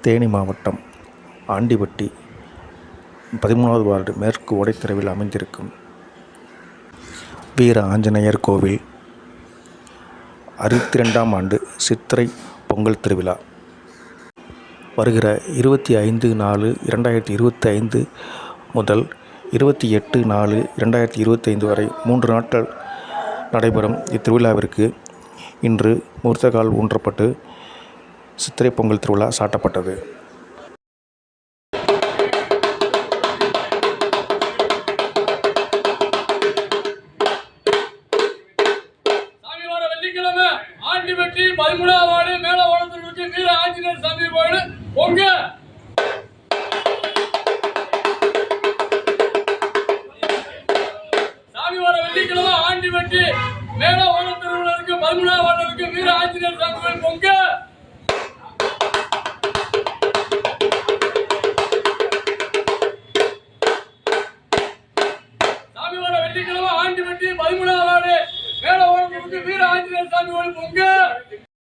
தேனி மாவட்டம் ஆண்டிபட்டி 13வது வார்டு மேற்கு ஓடைத்தெருவில் அமைந்திருக்கும் வீர ஆஞ்சநேயர் கோவில் 62ஆம் ஆண்டு சித்திரை பொங்கல் திருவிழா வருகிற 25/4/2025 முதல் 28/4/2025 வரை 3 நாட்கள் நடைபெறும் இத்திருவிழாவிற்கு இன்று முகூர்த்தக்கால் ஊன்றப்பட்டு சித்திரை பொங்கல் திருவிழா சாட்டப்பட்டது. வெள்ளிக்கிழமை ஆண்டிபட்டி 13ஆம் வார்டு மேல ஓடத்திற்கு வீர ஆஞ்சநேயர் சாமி கோயில் பொங்க. சாமி வர வெள்ளிக்கிழமை ஆண்டிபட்டி மேல ஓடத்திற்கு 13ஆம் வார்டு வீர ஆஞ்சநேயர் சாமி கோயில் பொங்க. சாமி வர வெள்ளிக்கிழமை ஆண்டிபட்டி 13ஆம் வார்டு மேல ஓடத்திற்கு வீர ஆஞ்சநேயர் சாமி கோயில் பொங்க.